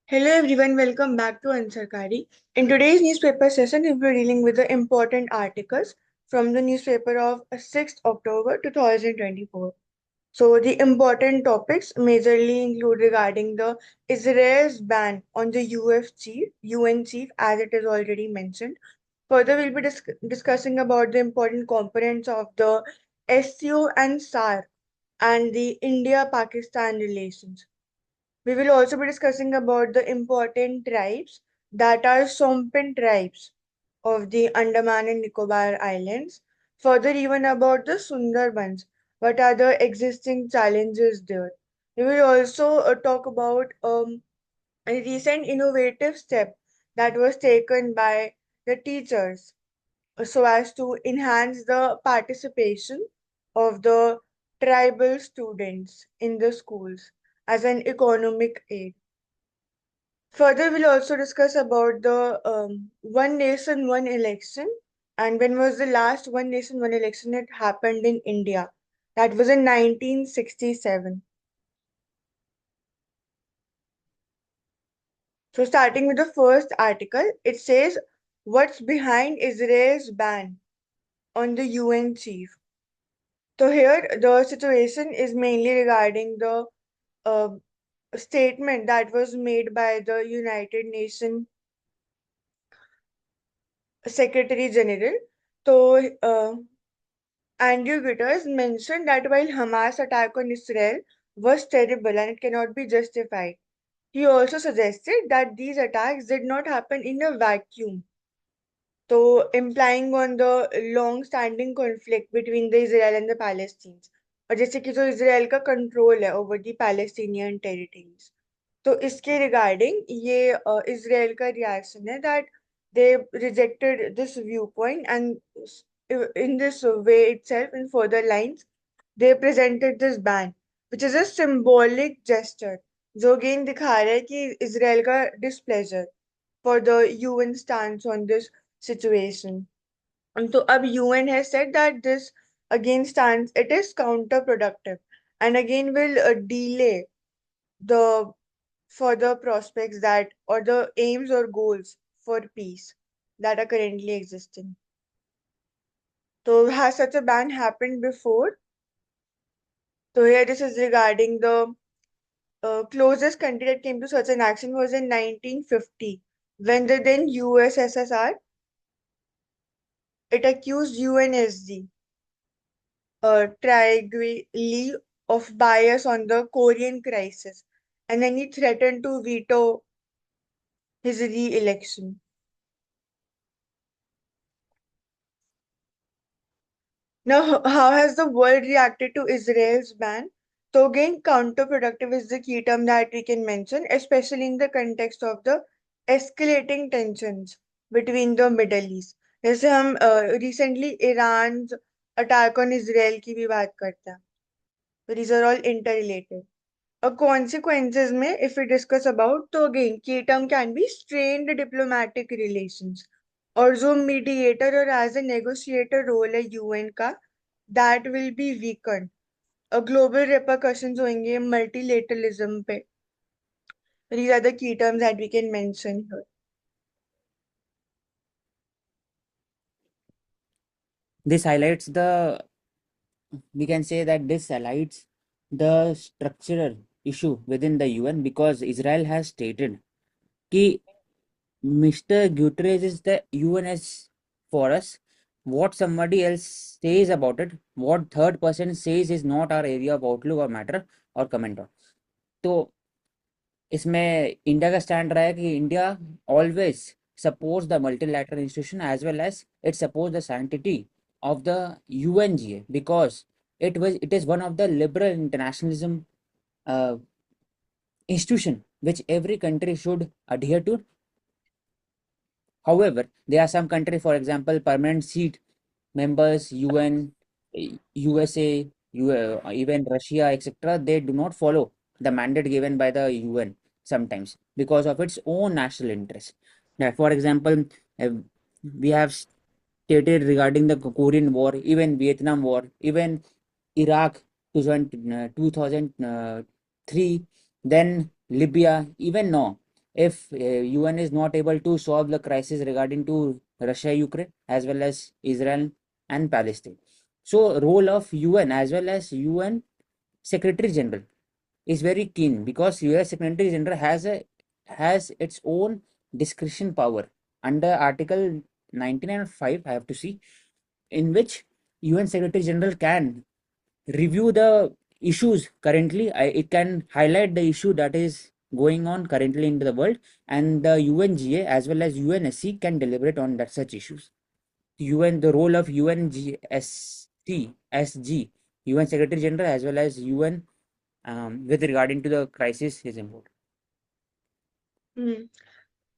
Hello everyone, welcome back to Ansarkari. In today's newspaper session, we'll be dealing with the important articles from the newspaper of 6th October 2024. So the important topics majorly include regarding the Israel's ban on the UN chief, as it is already mentioned. Further, we'll be discussing about the important components of the SCO and SAR and the India-Pakistan relations. We will also be discussing about the important tribes that are Sompan tribes of the Andaman and Nicobar Islands. Further, even about the Sundarbans, what are the existing challenges there. We will also talk about a recent innovative step that was taken by the teachers so as to enhance the participation of the tribal students in the schools as an economic aid. Further, we'll also discuss about the One Nation, One Election and when was the last One Nation, One Election that happened in India. That was in 1967. So, starting with the first article, it says, what's behind Israel's ban on the UN chief? So, here the situation is mainly regarding the uh, statement that was made by the United Nations Secretary General. So, Andrew Guterres mentioned that while Hamas' attack on Israel was terrible and it cannot be justified, he also suggested that these attacks did not happen in a vacuum. So, implying on the long-standing conflict between the Israel and the Palestinians. और जैसे कि जो Israel का control है over the Palestinian territories तो इसके regarding ये Israel का रिएक्शन है that they rejected this viewpoint and in this way itself in further lines they presented this ban which is a symbolic gesture जो again दिखा रहा है कि इसराइल का displeasure for the UN stance on this situation. And so अब UN has said that this again stance it is counterproductive and again will delay the further prospects that or the aims or goals for peace that are currently existing. So has such a ban happened before? So here this is regarding the closest country that came to such an action was in 1950 when the then USSR it accused UNSC Triangle of bias on the Korean crisis and then he threatened to veto his re-election. Now, how has the world reacted to Israel's ban? So again, counterproductive is the key term that we can mention, especially in the context of the escalating tensions between the Middle East. जैसे हम recently Iran's attack on Israel की भी बात करते हैं. So these are all interrelated. Consequences में, if we discuss about, तो again, key term can be strained diplomatic relations. और जो mediator और as a negotiator role है UN का, that will be weakened. Global repercussions होंगे multilateralism पे. These are the key terms that we can mention here. This highlights the, we can say that this highlights the structural issue within the UN because Israel has stated कि Mr. Guterres is the UNS for us. What somebody else says about it, what third person says is not our area of outlook or matter or comment on. तो इसमें India का stand रहा है कि India always supports the multilateral institution as well as it supports the sanctity of the UNGA because it is one of the liberal internationalism uh, institution which every country should adhere to. However, there are some countries, for example, permanent seat members, UN, USA, even Russia, etc. They do not follow the mandate given by the UN sometimes because of its own national interest. Now, for example, uh, we have stated regarding the Korean War, even Vietnam War, even Iraq 2003, then Libya, even now. if UN is not able to solve the crisis regarding to Russia, Ukraine, as well as Israel and Palestine. So role of UN as well as UN Secretary General is very keen because US Secretary General has its own discretion power under Article 99.5, I have to see, in which UN Secretary General can review the issues currently. It can highlight the issue that is going on currently in the world, and the UNGA as well as UNSC can deliberate on that such issues. The role of UNGSC, SG, UN Secretary General as well as UN with regarding to the crisis is important.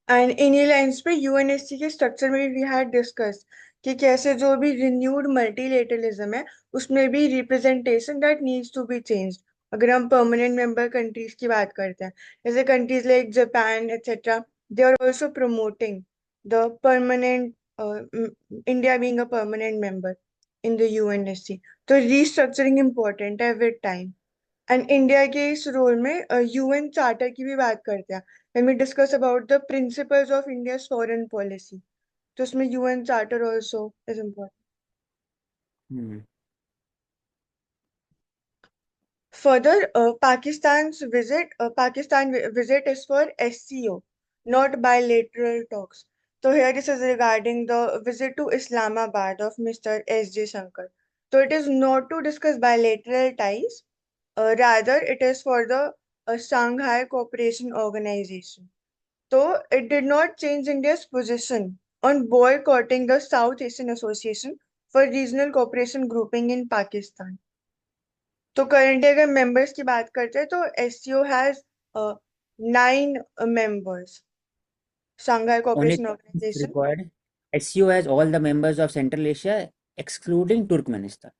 And इन्हीं lines पे UNSC के structure में भी had discuss कि कैसे जो भी renewed multilateralism है उसमें भी representation that needs to be changed. अगर हम परमानेंट मेंबर कंट्रीज की बात करते हैं जैसे countries like Japan etcetera, they are also promoting the permanent, India being a permanent member in the UNSC. तो रीस्ट्रक्चरिंग इम्पोर्टेंट है विद टाइम। एंड इंडिया के इस रोल में यूएन चार्टर की भी बात करते हैं when we discuss about the principles of India's foreign policy. तो उसमें UN Charter also is important. Hmm. Further, Pakistan visit is for SCO, not bilateral talks. So here this is regarding the visit to Islamabad of Mr. S. J. Shankar. So it is not to discuss bilateral ties, rather it is for the Shanghai Cooperation Organization. So it did not change India's position on boycotting the South Asian Association for Regional Cooperation Grouping in Pakistan. तो currently अगर members की बात करते हैं तो SCO has 9 members. Shanghai Only Cooperation thing is Organization. required. SCO has all the members of Central Asia excluding Turkmenistan.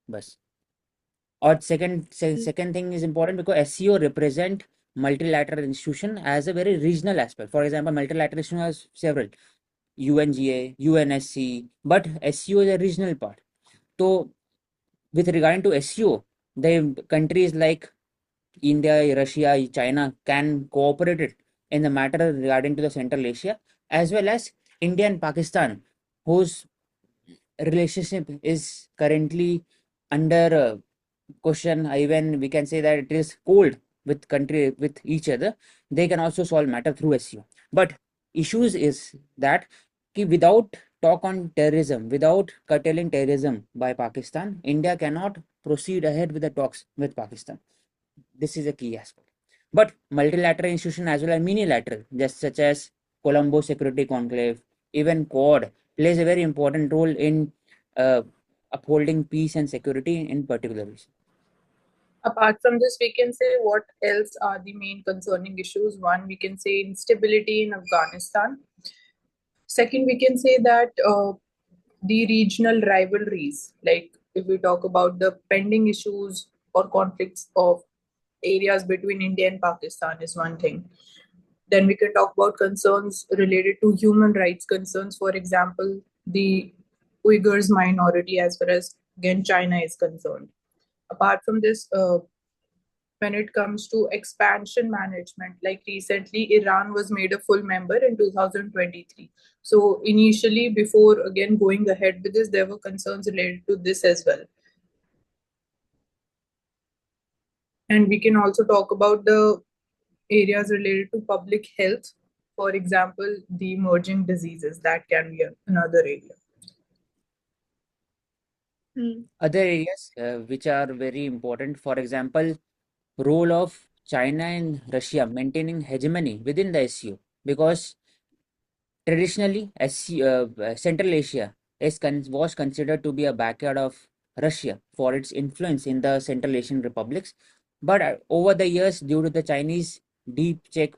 Bas. Or second thing is important because SCO represent multilateral institution as a very regional aspect. For example, multilateral institution has several UNGA, UNSC, but SCO is a regional part. So with regard to SCO, the countries like India, Russia, China can cooperate it in the matter regarding to the Central Asia, as well as India and Pakistan, whose relationship is currently under question. Even we can say that it is cold with country with each other. They can also solve matter through SCO. But issues is that without talk on terrorism, without curtailing terrorism by Pakistan, India cannot proceed ahead with the talks with Pakistan. This is a key aspect. But multilateral institution as well as minilateral, just such as Colombo Security Conclave, even Quad, plays a very important role in uh, upholding peace and security in particular region. Apart from this, we can say what else are the main concerning issues. One, we can say instability in Afghanistan. Second, we can say that the regional rivalries, like if we talk about the pending issues or conflicts of areas between India and Pakistan, is one thing. Then we can talk about concerns related to human rights concerns, for example, the Uyghurs minority, as far as again China is concerned. Apart from this, when it comes to expansion management, like recently Iran was made a full member in 2023. So initially, before again going ahead with this, there were concerns related to this as well. And we can also talk about the areas related to public health, for example, the emerging diseases. That can be another area. Other areas which are very important, for example, role of China and Russia maintaining hegemony within the SCO, because traditionally Central Asia was considered to be a backyard of Russia for its influence in the Central Asian republics. But over the years, due to the Chinese deep check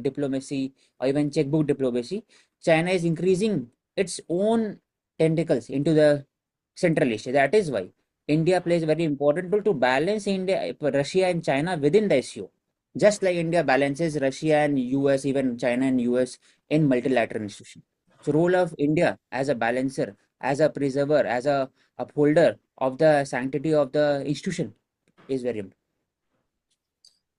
diplomacy or even checkbook diplomacy, China is increasing its own tentacles into the Central Asia. That is why India plays a very important role to balance Russia and China within the SCO. Just like India balances Russia and US, even China and US in multilateral institution. So role of India as a balancer, as a preserver, as a upholder of the sanctity of the institution is very important.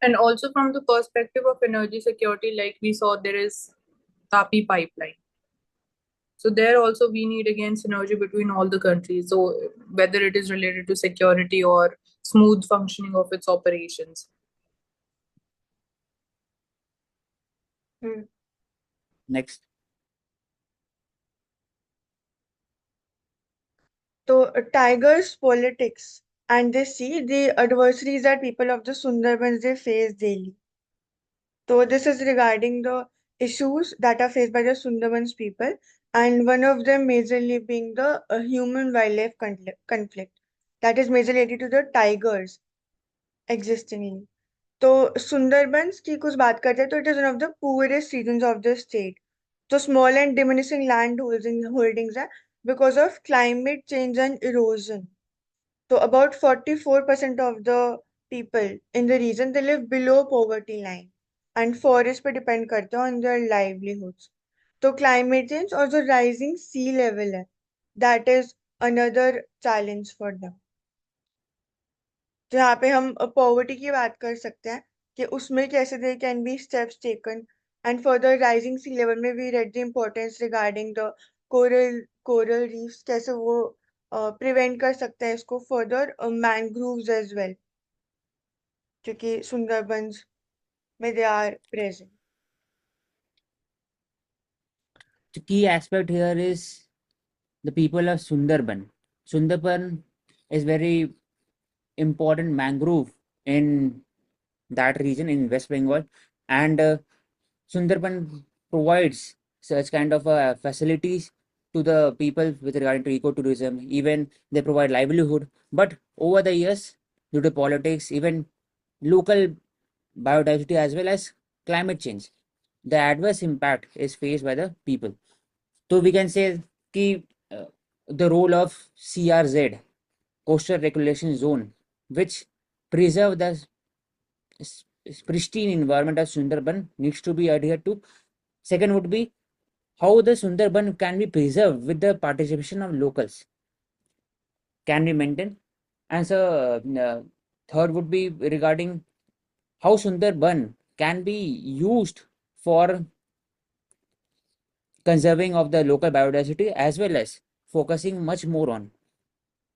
And also from the perspective of energy security, like we saw, there is Tapi pipeline. So there also we need again synergy between all the countries. So whether it is related to security or smooth functioning of its operations. Hmm. Next. So tigers politics and they see the adversaries that people of the Sundarbans they face daily. So this is regarding the issues that are faced by the Sundarbans people, and one of them majorly being the human-wildlife conflict that is majorly related to the tigers existing. तो सुंदरबंस की कुछ बात करते हैं तो it is one of the poorest regions of the state. So small and diminishing land holdings है because of climate change and erosion. So about 44% of the people in the region they live below poverty line and forest पे depend करते हैं on their livelihoods. तो climate change और जो rising sea level है that is another challenge for them. तो यहाँ पे हम पॉवर्टी की बात कर सकते हैं कि उसमें कैसे they can be steps taken and further rising sea level में we read the importance regarding the coral reefs कैसे वो प्रिवेंट कर सकते हैं इसको फर्दर मैनग्रोव्स एज वेल क्योंकि सुंदरबंस में they are present. The key aspect here is the people of Sundarban. Sundarban is very important mangrove in that region in West Bengal, and Sundarban provides such kind of facilities to the people with regard to ecotourism. Even they provide livelihood. But over the years, due to politics, even local biodiversity as well as climate change, the adverse impact is faced by the people. So we can say कि the role of CRZ, Coastal Regulation Zone, which preserve the pristine environment of Sundarban needs to be adhered to. Second would be how the Sundarban can be preserved with the participation of locals can be maintained. And so third would be regarding how Sundarban can be used for conserving of the local biodiversity as well as focusing much more on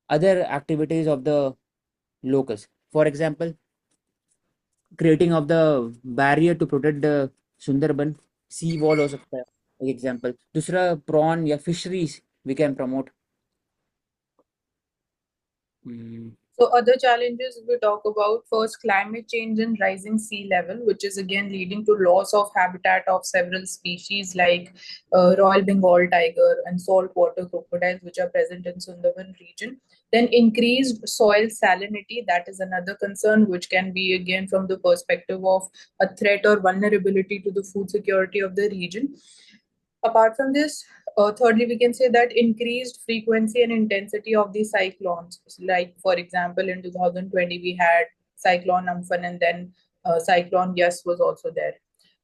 other activities of the locals. For example, creating of the barrier to protect the Sundarban, sea wall हो सकता है एक example. दूसरा prawn या fisheries we can promote. So other challenges we talk about, first climate change and rising sea level, which is again leading to loss of habitat of several species like Royal Bengal tiger and saltwater crocodiles, which are present in Sundarban region. Then increased soil salinity, that is another concern, which can be again from the perspective of a threat or vulnerability to the food security of the region. Apart from this, thirdly, we can say that increased frequency and intensity of the cyclones. Like, for example, in 2020, we had Cyclone Amphan and then Cyclone Yas was also there.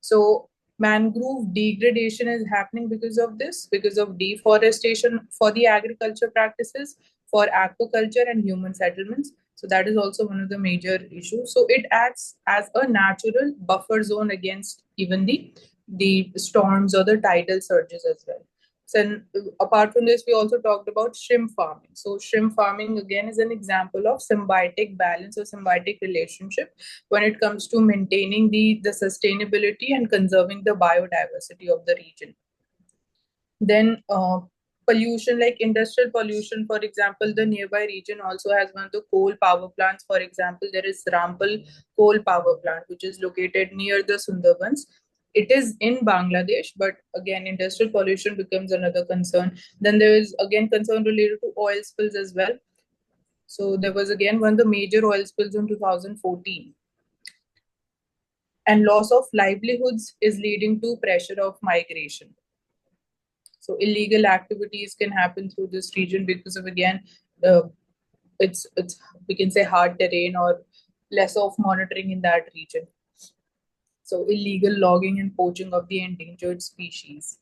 So, mangrove degradation is happening because of this, because of deforestation for the agriculture practices, for aquaculture and human settlements. So, that is also one of the major issues. So, it acts as a natural buffer zone against even the storms or the tidal surges as well. So apart from this, we also talked about shrimp farming. So shrimp farming again is an example of symbiotic balance or symbiotic relationship when it comes to maintaining the sustainability and conserving the biodiversity of the region. Then pollution like industrial pollution, for example, the nearby region also has one of the coal power plants. For example, there is Rampal coal power plant, which is located near the Sundarbans. It is in Bangladesh, but again, industrial pollution becomes another concern. Then there is again concern related to oil spills as well. So there was again one of the major oil spills in 2014. And loss of livelihoods is leading to pressure of migration. So illegal activities can happen through this region because of again it's we can say hard terrain or less of monitoring in that region. So illegal logging and poaching of the endangered species.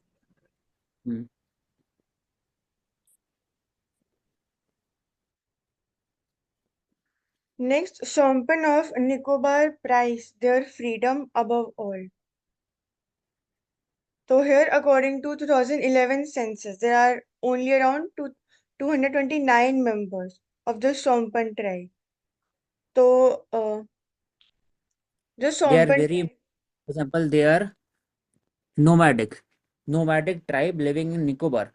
Next, Shompen of Nicobar prize their freedom above all. So here, according to 2011 census, there are only around 229 members of the Shompen tribe. So the They are Shompen very, tribe, for example, they are nomadic tribe living in Nicobar.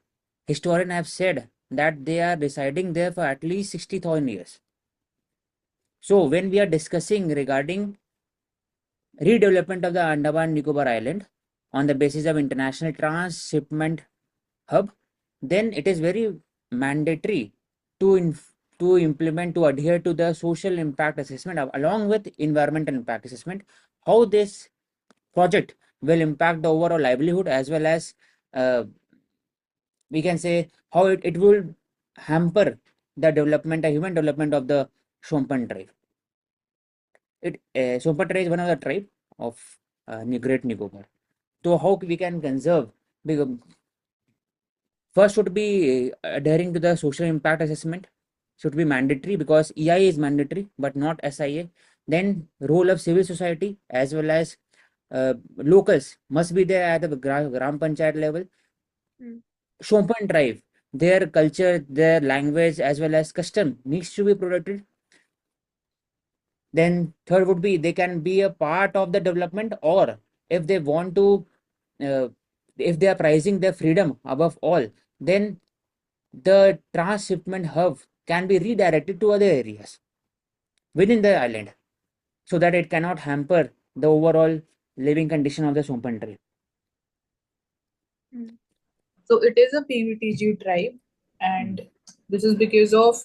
Historians have said that they are residing there for at least 60,000 years. So when we are discussing regarding redevelopment of the Andaman Nicobar Island on the basis of international transshipment hub, then it is very mandatory to implement, to adhere to the social impact assessment along with environmental impact assessment, how this project will impact the overall livelihood as well as uh, we can say how it will hamper the development, the human development of the Shompan tribe. Shompan tribe is one of the tribe of Great Nicobar. So how we can conserve? Because first should be adhering to the social impact assessment, should be mandatory because EIA is mandatory but not SIA. Then role of civil society as well as locals must be there at the Gram Panchayat level. Mm. Shompan tribe, their culture, their language as well as custom needs to be protected. Then third would be they can be a part of the development, or if they want to, uh, if they are prizing their freedom above all, then the transshipment hub can be redirected to other areas within the island so that it cannot hamper the overall living condition of the Shompan tribe. Mm. So it is a PVTG tribe, and this is because of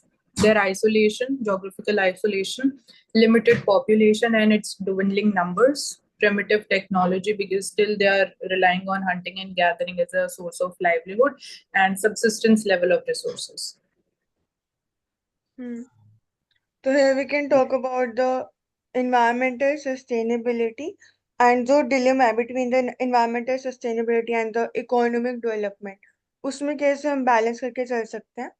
their isolation, geographical isolation, limited population, and its dwindling numbers, primitive technology, because still they are relying on hunting and gathering as a source of livelihood, and subsistence level of resources. Mm. So here we can talk about the environmental sustainability and the dilemma between the environmental sustainability and the economic development. उसमें कैसे हम balance करके चल सकते हैं?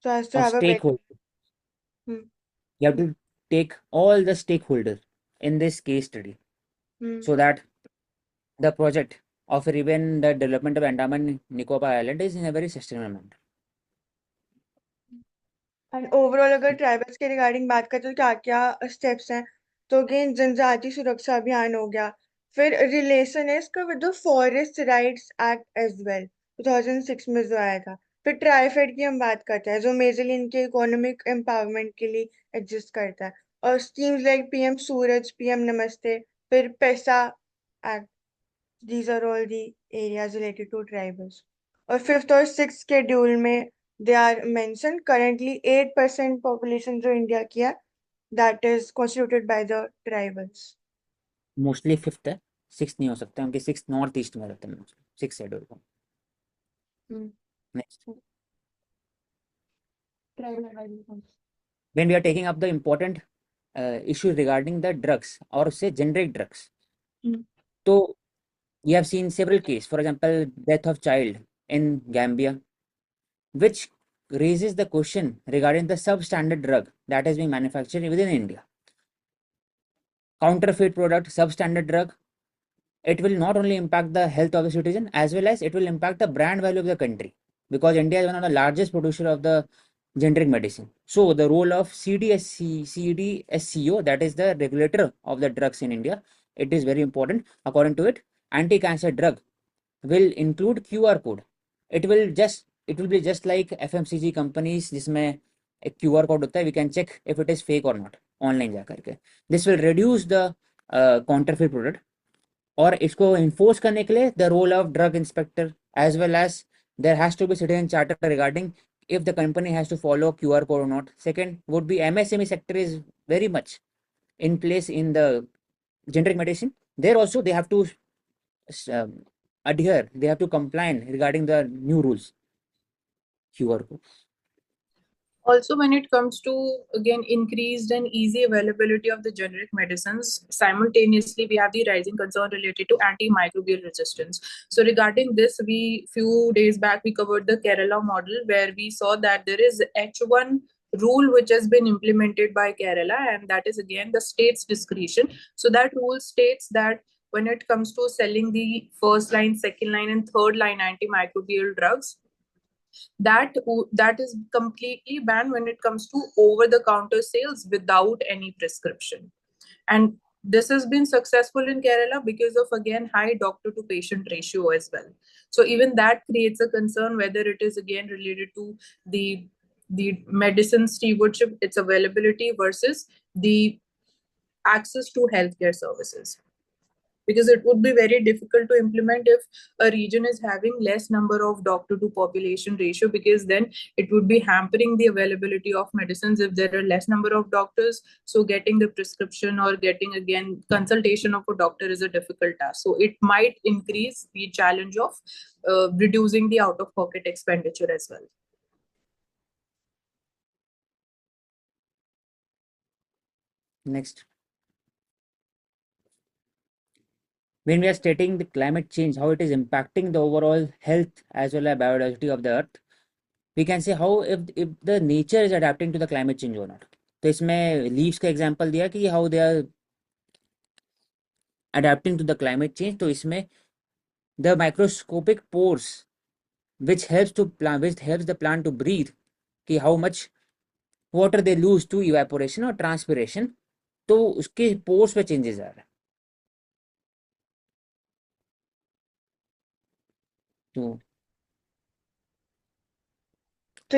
So as to Of have a better. stakeholder, Hmm. you have to take all the stakeholders in this case study Hmm. so that the project of even the development of Andaman Nicobar Island is in a very sustainable manner. And overall अगर tribals के regarding बात करें तो क्या क्या steps हैं, तो again जनजाति सुरक्षा अभियान हो गया, फिर रिलेशन है इसका with the forest rights act as well 2006 में जो आया था, फिर ट्राइफेड की हम बात करते हैं जो मेजरली इनके इकोनॉमिक एम्पावरमेंट के लिए एग्जिस्ट करता है, और स्कीम्स लाइक पीएम सूरज, पीएम नमस्ते, फिर पैसा act, these are all the areas related to tribals. और फिफ्थ और सिक्स शेड्यूल में they are mentioned. Currently 8% population जो इंडिया की है that is constituted by the tribals. Mostly fifth है, सिक्स नहीं हो सकता क्योंकि सिक्स नॉर्थ ईस्ट में रहता है, सिक्स शेड्यूल को. Hmm. Next, Tribal advisors. when we are taking up the important issues regarding the drugs or say generic drugs, Hmm. so we have seen several cases, for example death of child in Gambia, which raises the question regarding the substandard drug that is being manufactured within India. Counterfeit product, substandard drug, it will not only impact the health of the citizen as well as it will impact the brand value of the country, because India is one of the largest producer of the generic medicine. So the role of CDSCO, that is the regulator of the drugs in India, it is very important. According to it, anti-cancer drug will include QR code. It will be just like FMCG companies जिसमें एक QR code होता है, we can check if it is fake or not online जा करके. This will reduce the counterfeit product. और इसको enforce करने के लिए the role of drug inspector as well as there has to be citizen charter regarding if the company has to follow QR code or not. Second would be MSME sector is very much in place in the generic medicine. There also they have to adhere, they have to comply regarding the new rules. QR code. Also, when it comes to again increased and easy availability of the generic medicines, simultaneously we have the rising concern related to antimicrobial resistance. So regarding this, we few days back we covered the Kerala model where we saw that there is H1 rule which has been implemented by Kerala, and that is again the state's discretion. So that rule states that when it comes to selling the first line, second line, and third line antimicrobial drugs, that is completely banned when it comes to over the counter sales without any prescription. And this has been successful in Kerala because of again high doctor to patient ratio as well. So even that creates a concern whether it is again related to the medicine stewardship, its availability versus the access to healthcare services, because it would be very difficult to implement if a region is having less number of doctor to population ratio, because then it would be hampering the availability of medicines if there are less number of doctors. So getting the prescription or getting again consultation of a doctor is a difficult task, so it might increase the challenge of reducing the out of pocket expenditure as well. Next. When we are stating the climate change, how it is impacting the overall health as well as biodiversity of the earth, we can say how if the nature is adapting to the climate change or not. तो इसमें leaves का example दिया कि how they are adapting to the climate change. तो इसमें the microscopic pores which helps the plant to breathe, कि how much water they lose to evaporation or transpiration, तो उसके pores पे changes आ रहा है. तो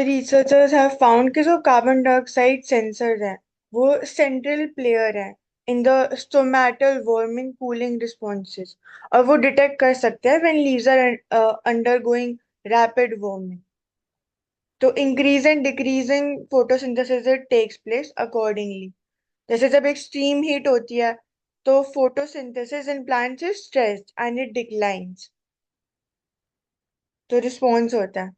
researchers have found कि जो carbon dioxide sensors हैं वो central player है in the stomatal warming cooling responses, और वो detect कर सकते हैं when leaves are undergoing rapid warming. तो increase and decreasing photosynthesis it takes place accordingly. जैसे जब extreme heat होती है तो photosynthesis in plants is stressed and it declines, तो response होता है.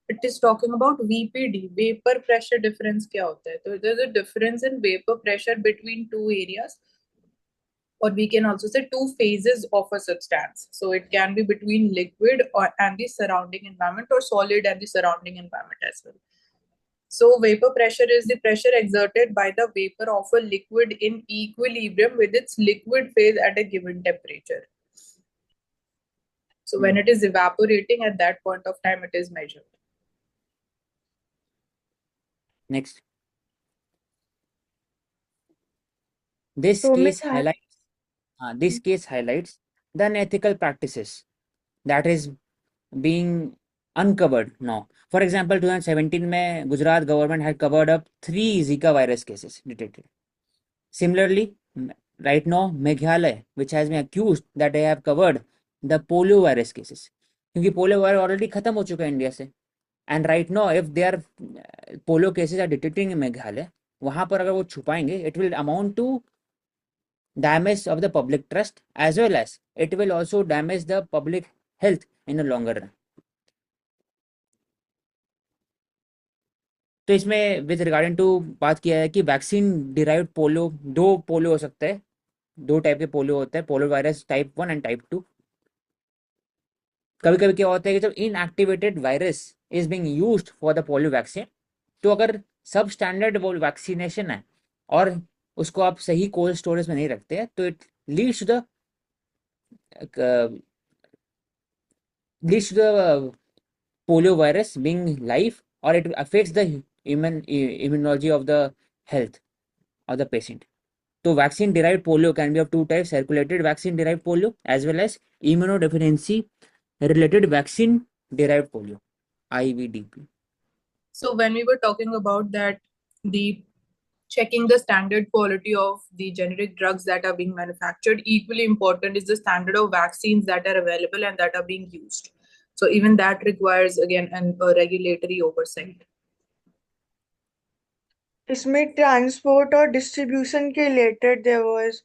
It is talking about VPD, vapor pressure difference. क्या होता है? So there's a difference in vapor pressure between two areas, or we can also say two phases of a substance. So it can be between liquid and the surrounding environment, or solid and the surrounding environment as well. So vapor pressure is the pressure exerted by the vapor of a liquid in equilibrium with its liquid phase at a given temperature. So when it is evaporating, at that point of time, it is measured. Next. This So case Miss highlights the unethical practices that is being uncovered now. For example, 2017 में Gujarat government had covered up 3 Zika virus cases detected. Similarly, right now Meghalaya, which has been accused that they have covered the polio virus cases, क्योंकि polio virus already खत्म हो चुका है India से. And right now if their polio cases are detecting in Meghalaya, वहां पर अगर वो छुपाएंगे, it will amount to damage of the public trust, as well as it will also damage the public health in the longer run. तो इसमें with regarding to बात किया है कि वैक्सीन डिराइव्ड पोलियो, 2 पोलियो हो सकता है, 2 टाइप के पोलियो होता है, polio virus type 1 and type 2. कभी कभी क्या होता है कि जब inactivated virus is being used for the polio vaccine, तो अगर सब स्टैंडर्ड वो वैक्सीनेशन है और उसको आप सही कोल्ड स्टोरेज में नहीं रखते हैं, तो it leads to the polio virus being live, or it affects the immunology of the health of the patient. So vaccine derived polio can be of 2 types: circulated vaccine derived polio as well as immunodeficiency related vaccine derived polio, IVDP. So when we were talking about that, the checking the standard quality of the generic drugs that are being manufactured, equally important is the standard of vaccines that are available and that are being used. So even that requires again a regulatory oversight. इसमें transport और distribution के related there was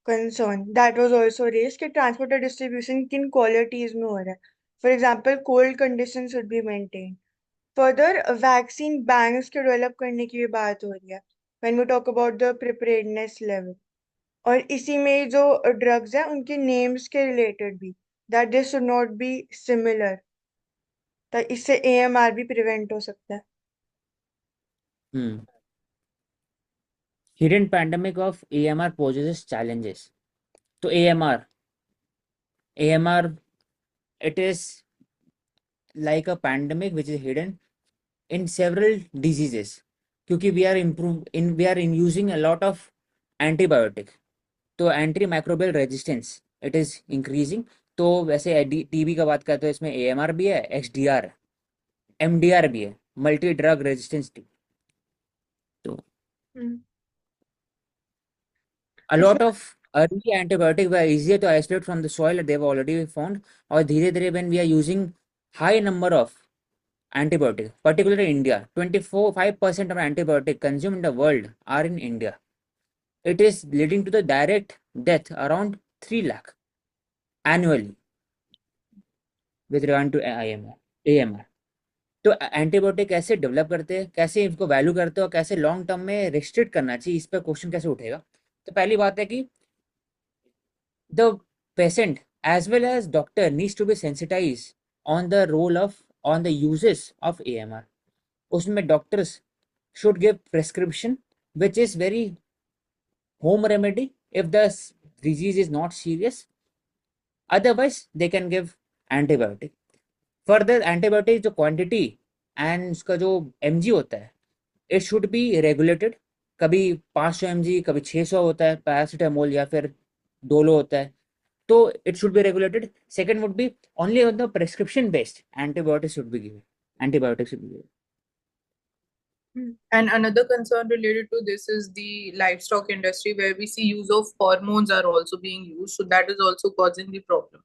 concern that was also raised कि transport और distribution किन qualities में हो रहा है. For example cold condition should be maintain. Further vaccine banks के डेवलप करने की भी बात हो रही है when we talk about the preparedness level. और इसी में जो ड्रग्स हैं उनके नेम्स के रिलेटेड भी that they should not be similar. तो इससे AMR भी प्रिवेंट हो सकता है। हम्म hidden pandemic of AMR poses challenges. तो AMR, it is like a pandemic which is hidden in several diseases, क्योंकि we are in using a lot of antibiotic, तो anti microbial resistance it is increasing. तो वैसे TB का बात करते हैं, इसमें AMR भी है, XDR है, MDR भी है, मल्टी ड्रग रेजिस्टेंस टी। तो हम्म, a इसमें lot of early antibiotic were easier to isolate from the soil they were already found, और धीरे धीरे when we are using high number of antibiotic, particularly in India, 24.5% of antibiotic consumed in the world are in India. It is leading to the direct death around 3 lakh annually with regard to AMR. तो antibiotic कैसे develop करते हैं, कैसे इनको value करते हैं, और कैसे लॉन्ग टर्म में रिस्ट्रिक्ट करना चाहिए, इस पर क्वेश्चन कैसे उठेगा। तो पहली बात है कि the patient as well as doctor needs to be sensitize on the role of on the uses of AMR। उसमें doctors should give prescription which is very home remedy if the disease is not serious, otherwise they can give antibiotic। Further antibiotic जो quantity and उसका जो mg होता है, it should be regulated. कभी 500 mg, कभी 600 होता है पैरासीटामोल, या फिर डोलो होता है, तो it should be regulated. Second would be only on the prescription based antibiotic should be given, antibiotic should be given. And another concern related to this is the livestock industry, where we see use of hormones are also being used. So that is also causing the problem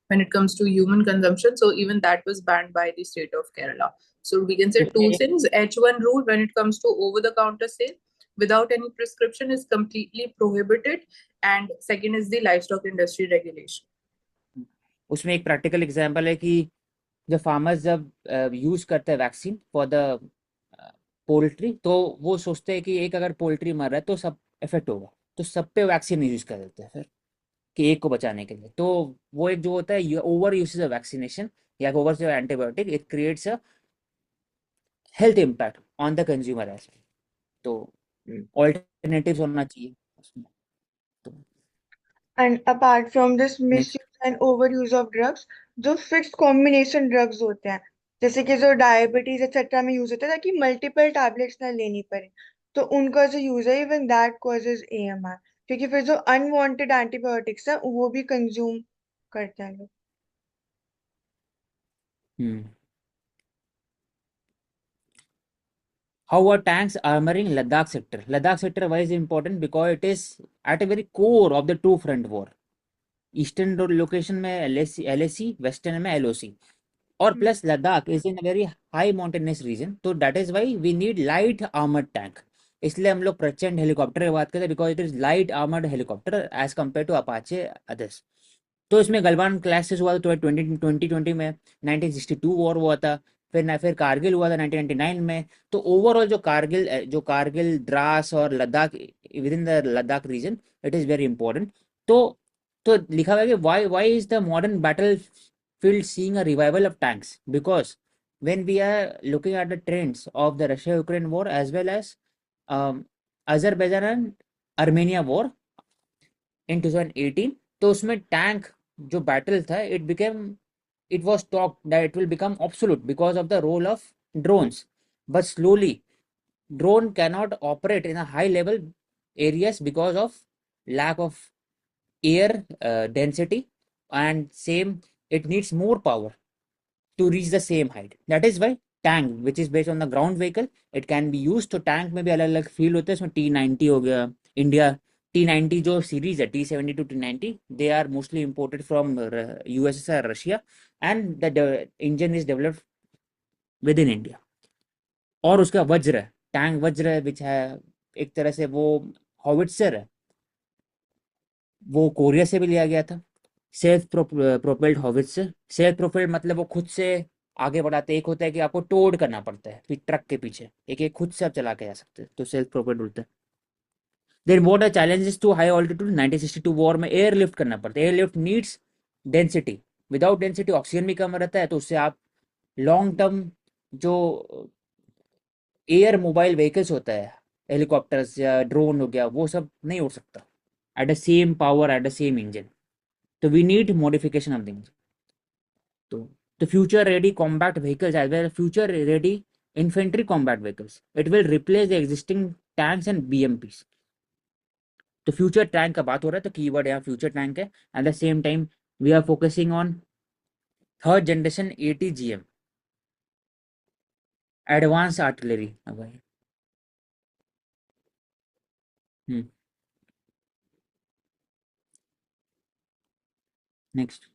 when it comes to human consumption. So even that was banned by the state of Kerala. So we can say two things. H1 rule when it comes to over-the-counter sale without any prescription is completely prohibited. And second is the livestock industry regulation. उसमें एक practical example है कि जब farmers जब use करते हैं vaccine for the poultry, तो वो सोचते हैं कि एक अगर पोल्ट्री मर रहा है तो सब इफेक्ट होगा, तो सब पे वैक्सीन यूज कर देते हैं फिर कि एक को बचाने के लिए। तो वो एक जो होता है ओवर यूसेज ऑफ वैक्सीनेशन या ओवर से antibiotic, it creates a health impact on the consumer as well. तो ऑल्टरनेटिव्स होना चाहिए उसमें। तो and apart from this next, misuse and over use of drugs, जो फिक्स्ड कॉम्बिनेशन ड्रग्स होते हैं, जैसे कि जो डायबिटीज एक्सेट्रा में यूज होता है ताकि मल्टीपल टैबलेट्स ना लेनी पड़े, तो उनका जो यूज है इवन दैट कॉजेज AMR, क्योंकि फिर जो अनवांटेड एंटीबायोटिक्स है वो भी कंज्यूम करते हैं लोग। how are tanks armoring Ladakh sector? Ladakh sector, why is important? Because it is at a very core of the two front war. Eastern location में LAC, वेस्टर्न में LOC, और plus Ladakh is in a very high mountainous region, तो that is why we need light armoured tank. इसलिए हम लोग Prachand helicopter की बात करते हैं, because it is light armoured helicopter as compare to Apache others. तो इसमें गलवान क्लैशेस हुआ था 2020 में, 1962 वॉर हुआ था, फिर कारगिल हुआ था 1999 में। तो ओवरऑल जो कारगिल द्रास और Ladakh, within the Ladakh region, it is very important. तो तो लिखा हुआ है कि why is the modern battle field seeing a revival of tanks, because when we are looking at the trends of the Russia-Ukraine war as well as Azerbaijan and Armenia war in 2018, तो उसमें tank जो battle था, it was talked that it will become obsolete because of the role of drones, but slowly drone cannot operate in a high level areas because of lack of air density, and same it needs more power to reach the same height. That is why tank which is based on the ground vehicle, it can be used। तो tank में भी अलग अलग field होते हैं, इसमें T90 हो गया, इंडिया T90 जो सीरीज है T70 to T90, they are mostly imported from USSR Russia, and the engine is developed within India. और उसका वज्र टैंक, वज्र विच है एक तरह से वो हॉविट्सर है, वो कोरिया से भी लिया गया था। सेल्फ प्रोपेल्ड हॉविट्सर, सेल्फ प्रोपेल्ड मतलब वो खुद से आगे बढ़ाते, एक होता है कि आपको टोड करना पड़ता है फिर ट्रक के पीछे, एक एक खुद से आप चला के जा सकते हैं, तो सेल्फ प्रोपेल्ड बोलते हैं। Then what are challenges to high altitude? 1962 war में एयरलिफ्ट करना पड़ता है, airlift needs density, without density oxygen भी कम रहता है, तो उससे आप लॉन्ग टर्म जो एयर मोबाइल व्हीकल्स होता है, हेलीकॉप्टर्स या ड्रोन हो गया, वो सब नहीं उड़ सकता at the same power, at the same engine. तो we need modification of things. तो the future ready combat vehicles as well as future ready infantry combat vehicles, it will replace the existing tanks and BMPs. तो future tank का बात हो रहा है, तो keyword यहाँ फ्यूचर टैंक है. At the same time we are focusing on third generation ATGM, advance artillery. Next.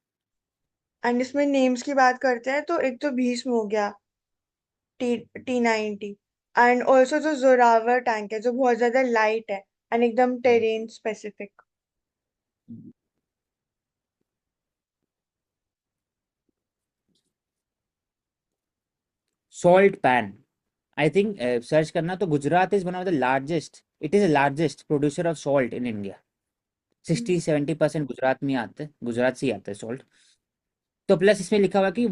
And इसमें नेम्स की बात करते हैं तो एक तो भीष्म हो गया, T90, एंड ऑल्सो जो जोरावर टैंक है जो बहुत ज्यादा लाइट है एंड एकदम terrain specific. Salt pan, I think search करना तो Gujarat is one of the largest, it is the largest producer of salt in India. 60-70% Gujarat में आते हैं, गुजरात से ही आता है सॉल्ट. तो प्लस इसमें लिखा हुआ कि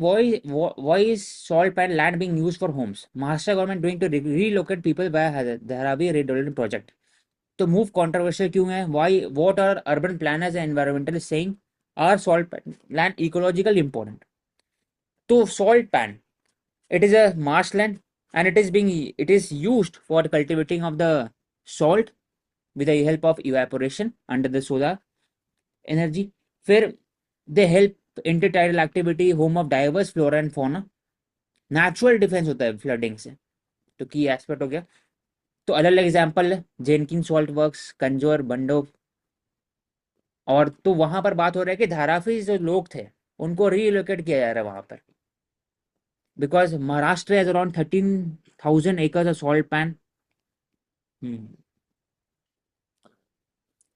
why is salt pan land being used for homes, Maharashtra government doing to relocate people via Dharavi redevelopment project. तो मूव कंट्रोवर्शियल क्यों है? Why, what are urban planners and environmentalist saying, are salt pan land ecological important? तो salt pan, it is a marshland and it is used for cultivating of the salt with the help of evaporation under the solar energy. फिर they help intertidal activity, home of diverse flora and fauna, natural defence होता है flooding से. तो की aspect हो गया. तो अलग अलग एग्जाम्पल है, जेनकिन सॉल्ट वर्क्स, कंजोर, बंडो. और तो वहां पर बात हो रहा है कि धारावी जो लोग थे उनको रीलोकेट किया जा रहा है वहां पर, because Maharashtra has around 13,000 acres of salt pan.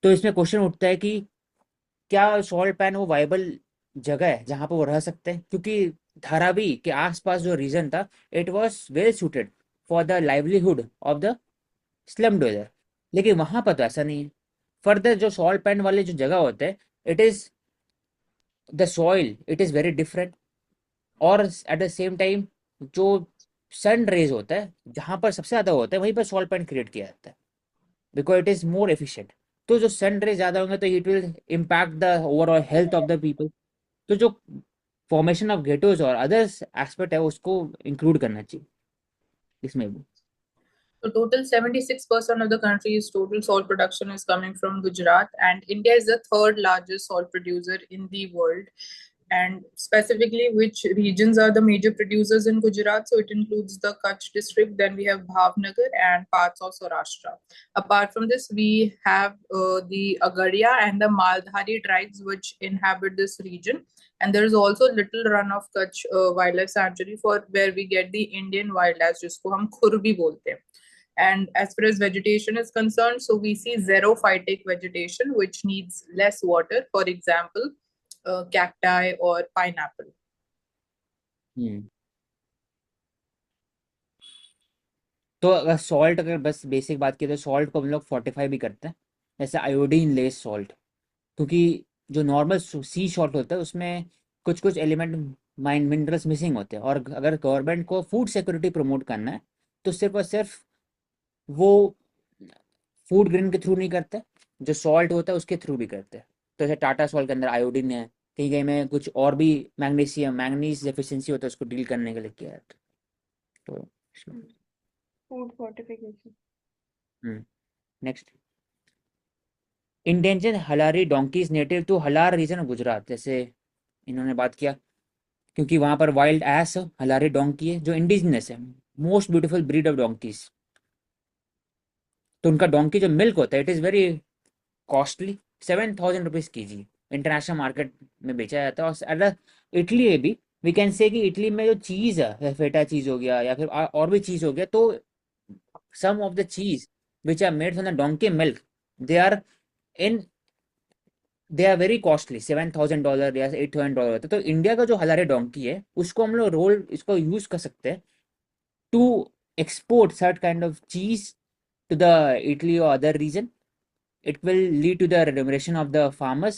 तो इसमें क्वेश्चन उठता है कि क्या सॉल्ट पैन वो वाइबल जगह है जहां पर वो रह सकते हैं? क्योंकि धारावी के आसपास जो रीजन था, it was well suited for the livelihood of the slum dweller. लेकिन वहां पर तो ऐसा नहीं है. फर्दर जो सॉल्ट पैन वाले जो जगह होते हैं, it is the soil, it is very different. और एट द सेम टाइम जो सन रेज होता है जहां पर सबसे ज्यादा होता है, वहीं पर सॉल्ट पैन क्रिएट किया जाता है, because it is more efficient. तो जो सन रेज ज्यादा होंगे तो it will impact the overall health of the people. तो जो फॉर्मेशन ऑफ गेटोज और अदर्स एस्पेक्ट है उसको इंक्लूड करना चाहिए इसमें भी. So total 76% of the country's total salt production is coming from Gujarat, and India is the third largest salt producer in the world. And specifically, which regions are the major producers in Gujarat? So it includes the Kutch district, then we have Bhavnagar and parts of Saurashtra. Apart from this, we have the Agadia and the Maldhari tribes which inhabit this region. And there is also little run of Kutch wildlife sanctuary for where we get the Indian wildlife, जिसको हम खुर भी बोलते हैं. And as far as vegetation is concerned, so we see xerophytic vegetation, which needs less water. For example, cacti or pineapple. तो अगर salt, अगर बस बेसिक बात की तो सॉल्ट को हम लोग फोर्टिफाई भी करते हैं, जैसे आयोडीन लेस सॉल्ट. क्योंकि जो नॉर्मल सी सॉल्ट होता है उसमें कुछ कुछ एलिमेंट मिनरल्स मिसिंग होते हैं. और अगर गवर्नमेंट को फूड सिक्योरिटी प्रमोट करना है तो सिर्फ और सिर्फ वो फूड ग्रेन के थ्रू नहीं करते, जो सॉल्ट होता है उसके थ्रू भी करते हैं. तो जैसे टाटा सॉल्ट के अंदर आयोडीन है, कहीं कहीं में कुछ और भी मैग्नीज डेफिशिएंसी होता है, उसको डील करने के लिए किया जाता है. तो food fortification. Next. Endangered Halari donkeys native to Halar region of Gujarat, जैसे इन्होंने बात किया, क्योंकि वहां पर वाइल्ड एस हलारी डोंकी है जो इंडिजिनस है, most beautiful breed of donkey's. तो उनका डोंकी जो मिल्क होता है, it is very costly, 7,000 rupees KG international market में बेचा जाता है. और अगर इटली में भी वी कैन से कि इटली में जो चीज़ है, फेटा चीज़ हो गया या फिर और भी चीज़ हो गया, तो some of the cheese which are made from the donkey milk, they are in they are very costly, $7,000 या $8,000 होता है. तो इंडिया का जो हलारे डोंकी है उसको हम लोग रोल इसको यूज कर सकते हैं to export sort kind of चीज टू द इटली और other region. It will lead to the remuneration of the farmers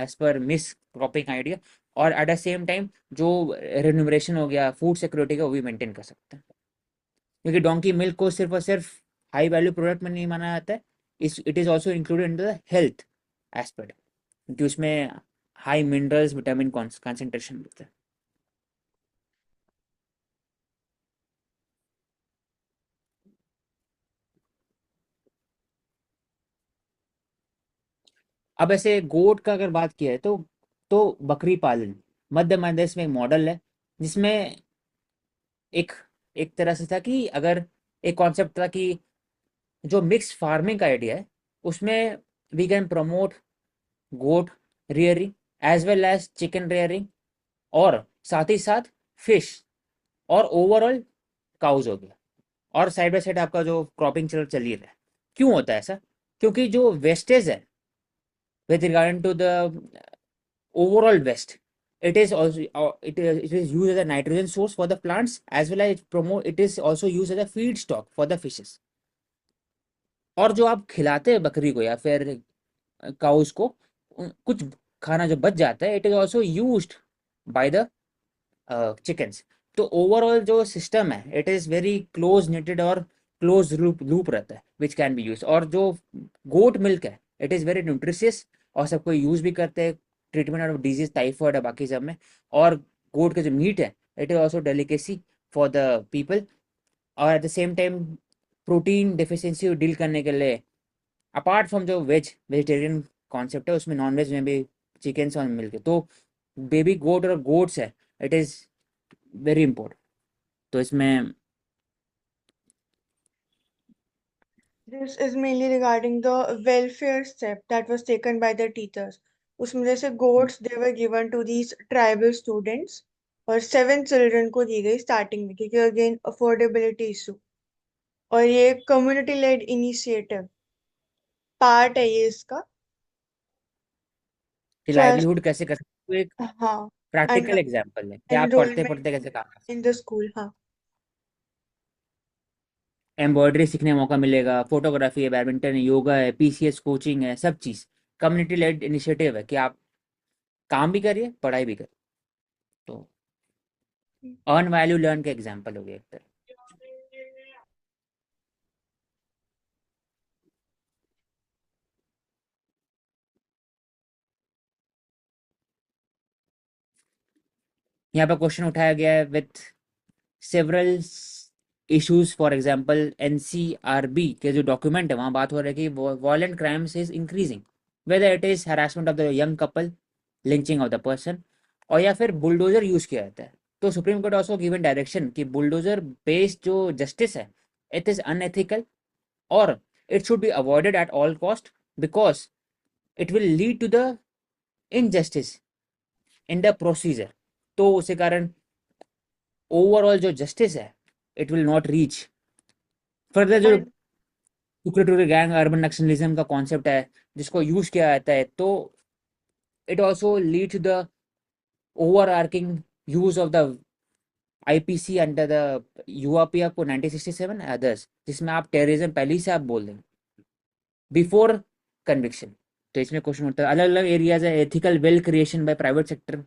as per Miss Cropping idea. और एट द सेम टाइम जो रिन्यूमरेशन हो गया, फूड सिक्योरिटी का, वो भी maintain कर सकते हैं। क्योंकि डोंकी मिल्क को सिर्फ और सिर्फ हाई वैल्यू प्रोडक्ट में नहीं माना जाता है, it is also included in the health aspect, क्योंकि उसमें हाई मिनरल्स, विटामिन कॉन्सेंट्रेशन मिलता है। अब ऐसे गोट का अगर बात किया है तो बकरी पालन मध्य प्रदेश में एक मॉडल है, जिसमें एक एक तरह से था कि अगर एक कॉन्सेप्ट था कि जो मिक्स फार्मिंग का आइडिया है, उसमें we can promote goat rearing as well as chicken rearing, और साथ ही साथ फिश और ओवरऑल काउज हो गया, और साइड बाय साइड आपका जो क्रॉपिंग चल ही रहा है। क्यों होता है ऐसा? क्योंकि जो वेस्टेज है with regard to the overall waste, it is also it is used as a nitrogen source for the plants, as well as it is also used as a feedstock for the fishes। और जो आप खिलाते हैं बकरी को या फिर cows को, कुछ खाना जो बच जाता है, it is also used by the chickens. तो ओवरऑल जो सिस्टम है, इट इज़ वेरी क्लोज नेटेड और क्लोज लूप रहता है, विच कैन बी यूज। और जो गोट मिल्क है, इट इज़ वेरी न्यूट्रिशियस, और सबको यूज़ भी करते हैं ट्रीटमेंट ऑफ डिजीज, टाइफॉइड है, बाकी सब में। और गोट का जो मीट है, it is also delicacy for the people. और at the same time protein deficiency deal करने के लिए, अपार्ट फ्रॉम जो वेजिटेरियन कॉन्सेप्ट है, उसमें नॉन वेज में भी चिकन और मिल्क है, तो बेबी गोट और गोट्स है, इट इज़ वेरी इंपॉर्टेंट। तो इसमें This is mainly regarding the welfare step that was taken by the teachers. उसमें जैसे goats they were given to these tribal students और 7 children को दी गई स्टार्टिंग में, क्योंकि अगेन अफोर्डेबिलिटी इशू। और ये कम्युनिटी लेड इनिशिएटिव पार्ट है ये इसका। ट्रस्ट, लाइवलीहुड कैसे कर सकते हो, एक हाँ, एंड प्रैक्टिकल एग्जांपल है कि आप पढ़ते एनरोलमेंट पढ़ते कैसे काम कर सकते इन द स्कूल, हाँ। हैं। एम्ब्रॉयडरी सीखने का मौका मिलेगा, फोटोग्राफी है, बैडमिंटन है, योगा है, पीसीएस कोचिंग है, सब चीज़ कम्युनिटी लेड इनिशिएटिव है कि आप काम भी करिए, पढ़ाई भी करिए। तो अर्न वैल्यू लर्न का एग्जाम्पल हो गया एक तरह। यहाँ पर क्वेश्चन उठाया गया है with several issues. For example NCRB के जो डॉक्यूमेंट है, वहाँ बात हो रहा है कि violent crimes is increasing, whether it is harassment of the young couple, lynching of the person, और या फिर बुलडोजर यूज किया जाता है। तो supreme court also given direction कि बुलडोजर बेस्ड जो जस्टिस है, इट इज अनएथिकल, और it should be avoided at all cost, because it will lead to the injustice in the procedure. तो उसी कारण ओवरऑल जो जस्टिस है, it will not reach further. जो और टुकड़े गैंग अर्बन नक्सलिज्म का कॉन्सेप्ट है, जिसको यूज किया जाता है, तो it also lead to the overarching use of the IPC under the URP को 1967 अदर्स, जिसमें आप टेररिज्म पहले ही से आप बोल दें बिफोर कन्विक्शन। तो इसमें क्वेश्चन होता है, अलग अलग एरियाज है, ethical wealth creation by private sector,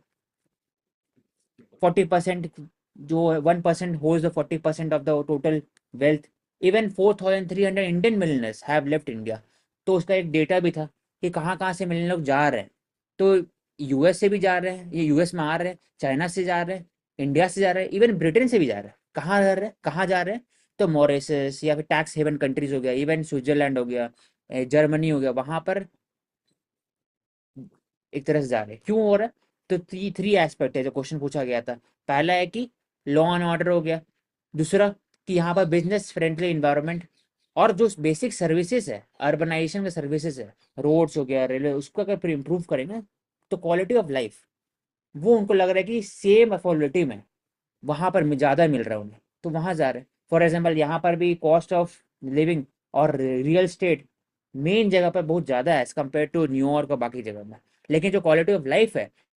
40%, जो 1% holds the 40% of the total wealth, even 4,300 Indian millionaires have left India. तो उसका एक डेटा भी था कि कहाँ कहाँ से मिलियन लोग जा रहे हैं। तो यूएस से भी जा रहे हैं, ये यूएस में आ रहे हैं, चाइना से जा रहे हैं, इंडिया से जा रहे हैं, इवन ब्रिटेन से भी जा रहे हैं। कहाँ रह रहे हैं, कहाँ जा रहे हैं? तो मॉरिशस या फिर टैक्स हेवन कंट्रीज हो गया, इवन स्विट्जरलैंड हो गया, जर्मनी हो गया, वहां पर एक तरह से जा रहे हैं। क्यों हो रहा है? तो थ्री एस्पेक्ट है जो क्वेश्चन पूछा गया था। पहला है कि लॉ एंड ऑर्डर हो गया, दूसरा कि यहाँ पर बिजनेस फ्रेंडली इन्वायरमेंट, और जो बेसिक सर्विसेज है, अर्बनाइजेशन का सर्विसेज है, रोड्स हो गया, रेलवे, उसको अगर इम्प्रूव करेंगे, तो क्वालिटी ऑफ लाइफ, वो उनको लग रहा है कि सेम अफोर्डेबिलिटी में वहाँ पर ज़्यादा मिल रहा है उन्हें, तो वहाँ जा रहे हैं। फॉर एग्जाम्पल यहाँ पर भी कॉस्ट ऑफ लिविंग और रियल स्टेट मेन जगह पर बहुत ज़्यादा है एज कम्पेयर टू न्यूयॉर्क और बाकी जगह में, लेकिन जो क्वालिटी ऑफ लाइफ है,